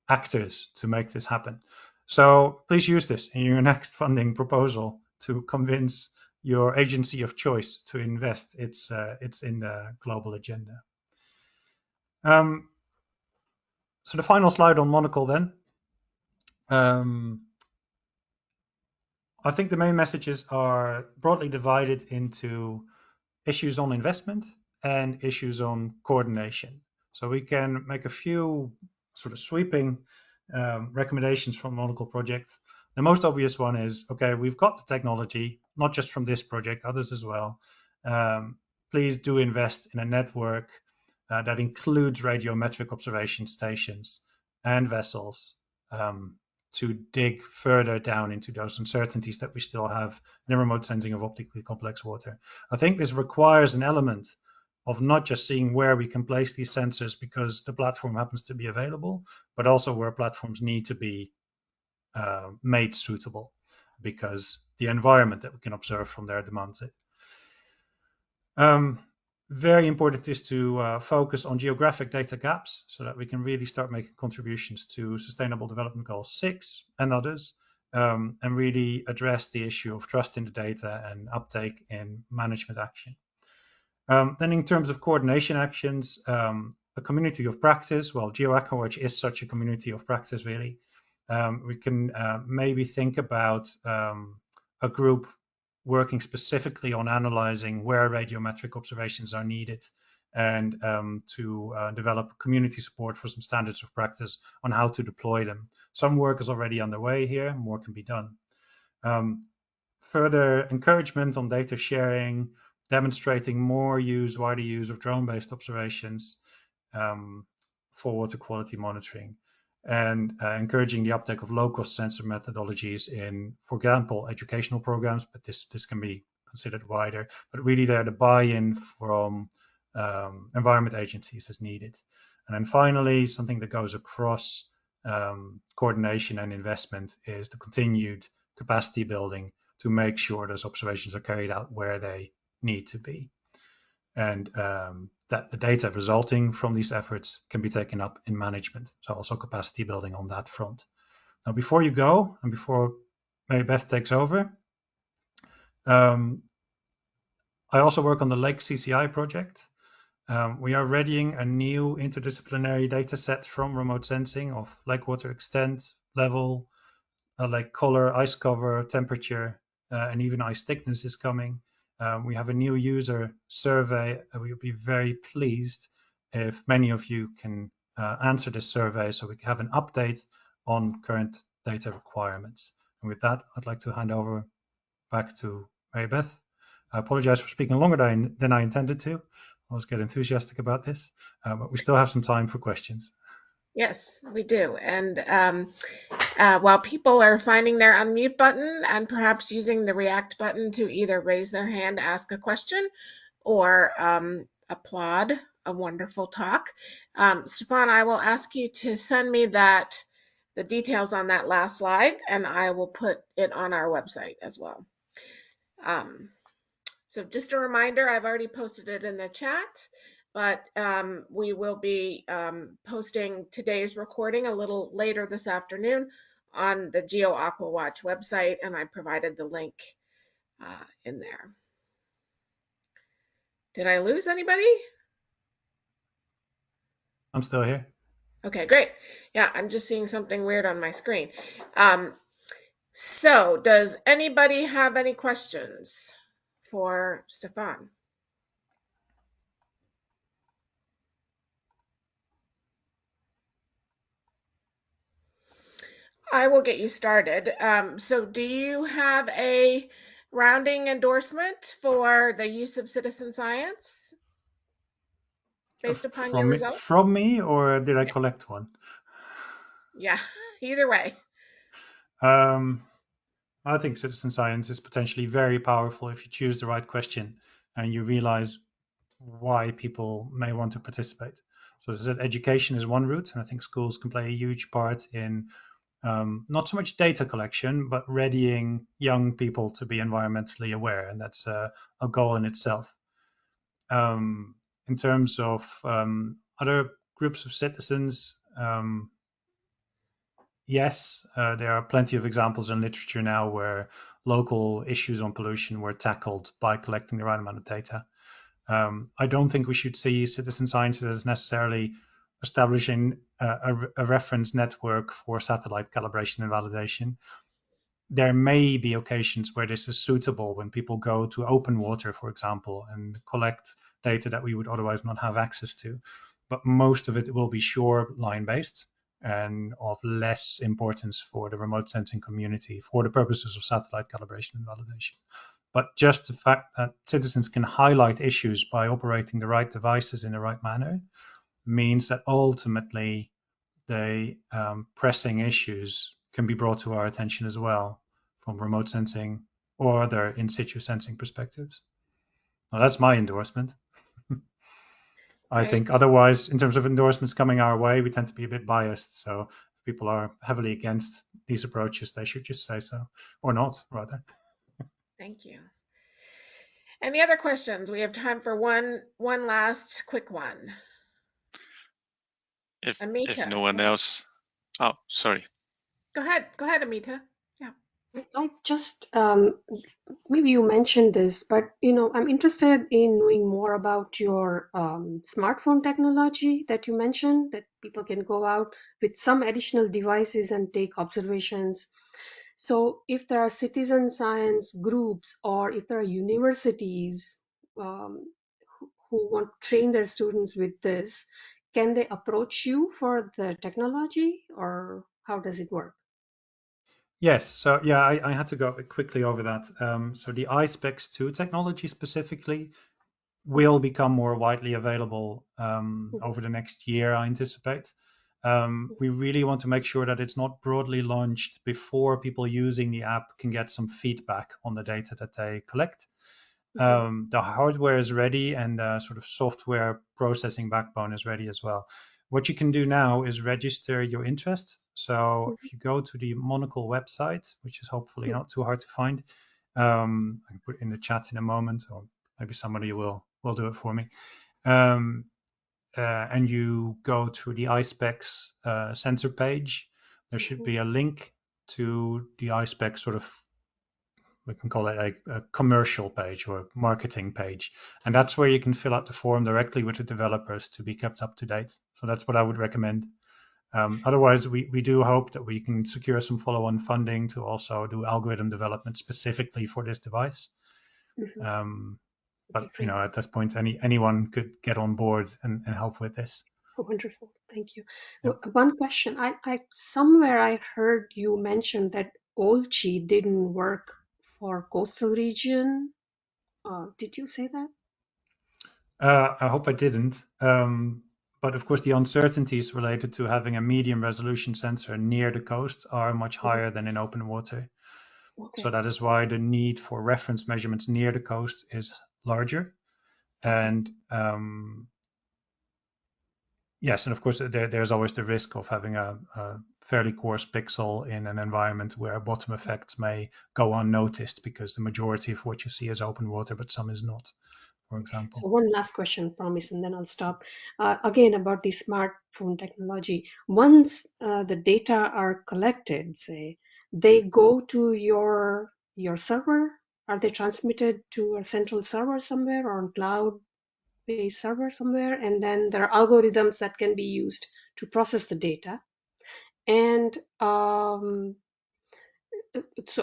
actors to make this happen. So please use this in your next funding proposal to convince your agency of choice to invest. It's in the global agenda. So the final slide on MONOCLE then. I think the main messages are broadly divided into issues on investment and issues on coordination. So we can make a few sort of sweeping recommendations from MONOCLE Project. The most obvious one is, okay, we've got the technology, not just from this project, others as well. Please do invest in a network that includes radiometric observation stations and vessels to dig further down into those uncertainties that we still have in remote sensing of optically complex water. I think this requires an element of not just seeing where we can place these sensors because the platform happens to be available, but also where platforms need to be made suitable because the environment that we can observe from there demands it. Very important is to focus on geographic data gaps so that we can really start making contributions to Sustainable Development Goal 6 and others, and really address the issue of trust in the data and uptake in management action. Then in terms of coordination actions, a community of practice, well, GEOAquaWatch is such a community of practice, really. We can maybe think about a group working specifically on analyzing where radiometric observations are needed and to develop community support for some standards of practice on how to deploy them. Some work is already underway here, more can be done. Further encouragement on data sharing, demonstrating more wider use of drone-based observations for water quality monitoring, and encouraging the uptake of low-cost sensor methodologies in, for example, educational programs, but this can be considered wider. But really, there the buy-in from environment agencies is needed. And then finally, something that goes across coordination and investment is the continued capacity building to make sure those observations are carried out where they need to be, and that the data resulting from these efforts can be taken up in management. So also capacity building on that front. Now, before you go, and before Mary Beth takes over, I also work on the Lake CCI project. We are readying a new interdisciplinary data set from remote sensing of lake water extent, level, lake color, ice cover, temperature, and even ice thickness is coming. We have a new user survey. We would be very pleased if many of you can answer this survey so we can have an update on current data requirements. And with that, I'd like to hand over back to Mary Beth. I apologize for speaking longer than I intended to. I was getting enthusiastic about this, but we still have some time for questions. Yes, we do. And while people are finding their unmute button and perhaps using the react button to either raise their hand, ask a question, or applaud a wonderful talk, Stefan, I will ask you to send me the details on that last slide, and I will put it on our website as well. So just a reminder, I've already posted it in the chat, but we will be posting today's recording a little later this afternoon on the GEOAquaWatch website, and I provided the link in there. Did I lose anybody? I'm still here. Okay, great. Yeah, I'm just seeing something weird on my screen. So does anybody have any questions for Stefan? I will get you started. So do you have a rounding endorsement for the use of citizen science based upon your results? From me, or did I collect one? Yeah, either way. I think citizen science is potentially very powerful if you choose the right question and you realize why people may want to participate. So as I said, education is one route, and I think schools can play a huge part in not so much data collection, but readying young people to be environmentally aware, and that's a goal in itself. In terms of other groups of citizens, yes, there are plenty of examples in literature now where local issues on pollution were tackled by collecting the right amount of data. I don't think we should see citizen science as necessarily establishing a reference network for satellite calibration and validation. There may be occasions where this is suitable when people go to open water, for example, and collect data that we would otherwise not have access to. But most of it will be shoreline based and of less importance for the remote sensing community for the purposes of satellite calibration and validation. But just the fact that citizens can highlight issues by operating the right devices in the right manner means that ultimately the pressing issues can be brought to our attention as well from remote sensing or other in situ sensing perspectives. Now, that's my endorsement. I think otherwise, in terms of endorsements coming our way, we tend to be a bit biased. So if people are heavily against these approaches, they should just say so, or not, rather. Thank you. Any other questions? We have time for one last quick one. If no one else. Oh, sorry. Go ahead, Amita. Yeah. I just maybe you mentioned this, but I'm interested in knowing more about your smartphone technology that you mentioned, that people can go out with some additional devices and take observations. So if there are citizen science groups or if there are universities who want to train their students with this, can they approach you for the technology, or how does it work? Yes, so yeah, I had to go quickly over that. So the iSpecs2 technology specifically will become more widely available over the next year, I anticipate. We really want to make sure that it's not broadly launched before people using the app can get some feedback on the data that they collect. The hardware is ready and the sort of software processing backbone is ready as well. What you can do now is register your interest. So if you go to the MONOCLE website, which is hopefully not too hard to find, I can put it in the chat in a moment, or maybe somebody will do it for me. And you go to the iSpecs sensor page. There should be a link to the iSpecs sort of, we can call it a commercial page or a marketing page. And that's where you can fill out the form directly with the developers to be kept up to date. So that's what I would recommend. Otherwise, we do hope that we can secure some follow-on funding to also do algorithm development specifically for this device. But you know, at this point, anyone could get on board and help with this. Wonderful, thank you. Yep. One question: I somewhere I heard you mention that OLCI didn't work for coastal region. Did you say that? I hope I didn't. But of course, the uncertainties related to having a medium resolution sensor near the coast are much higher than in open water. Okay. So that is why the need for reference measurements near the coast is larger. And yes, and of course, there's always the risk of having a fairly coarse pixel in an environment where bottom effects may go unnoticed because the majority of what you see is open water, but some is not, for example. So one last question, promise, and then I'll stop. Again, about the smartphone technology. Once the data are collected, say, they go to your server? Are they transmitted to a central server somewhere or on cloud-based server somewhere? And then there are algorithms that can be used to process the data. And so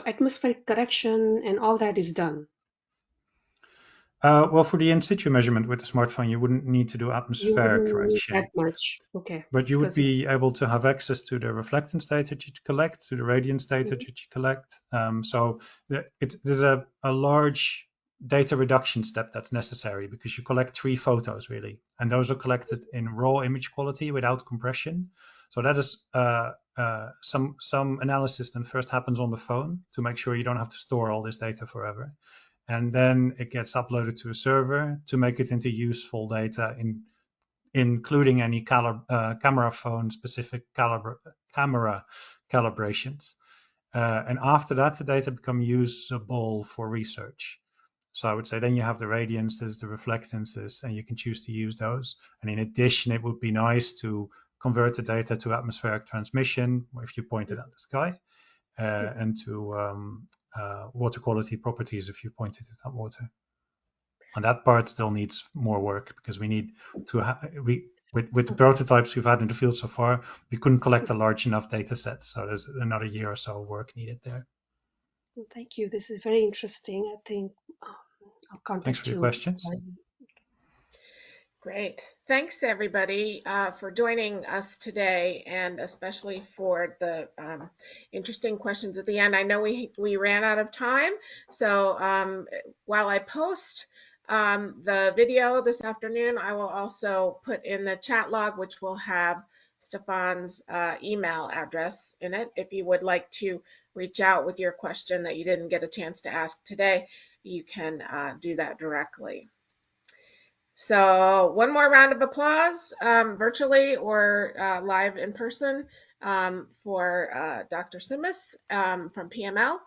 atmospheric correction and all that is done. Well, for the in situ measurement with the smartphone, you wouldn't need to do You atmospheric wouldn't need correction. that much. Okay. But you would be able to have access to the reflectance data that you collect, to the radiance data that you collect. So there's a large data reduction step that's necessary because you collect 3 photos really, and those are collected in raw image quality without compression. So that is some analysis then first happens on the phone to make sure you don't have to store all this data forever. And then it gets uploaded to a server to make it into useful data including any camera phone specific camera calibrations. And after that, the data become usable for research. So I would say then you have the radiances, the reflectances, and you can choose to use those. And in addition, it would be nice to convert the data to atmospheric transmission if you point it at the sky, and to water quality properties if you point it at water. And that part still needs more work because we need to with the prototypes we've had in the field so far, we couldn't collect a large enough data set. So there's another year or so of work needed there. Thank you. This is very interesting. I think I'll contact Thanks for your you. questions. Great. Thanks, everybody, for joining us today, and especially for the interesting questions at the end. I know we ran out of time, so while I post the video this afternoon, I will also put in the chat log, which will have Stefan's email address in it. If you would like to reach out with your question that you didn't get a chance to ask today, you can do that directly. So one more round of applause, virtually or live in person, for Dr. Simis from PML.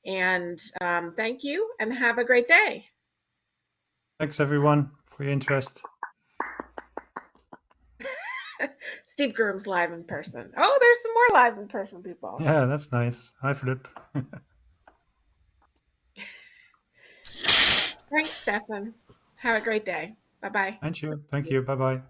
And thank you and have a great day. Thanks, everyone, for your interest. Steve Groom's live in person. Oh, there's some more live in person people. Yeah, that's nice. Hi, Philip. Thanks, Stefan. Have a great day. Bye-bye. And you. Thank you. Bye-bye.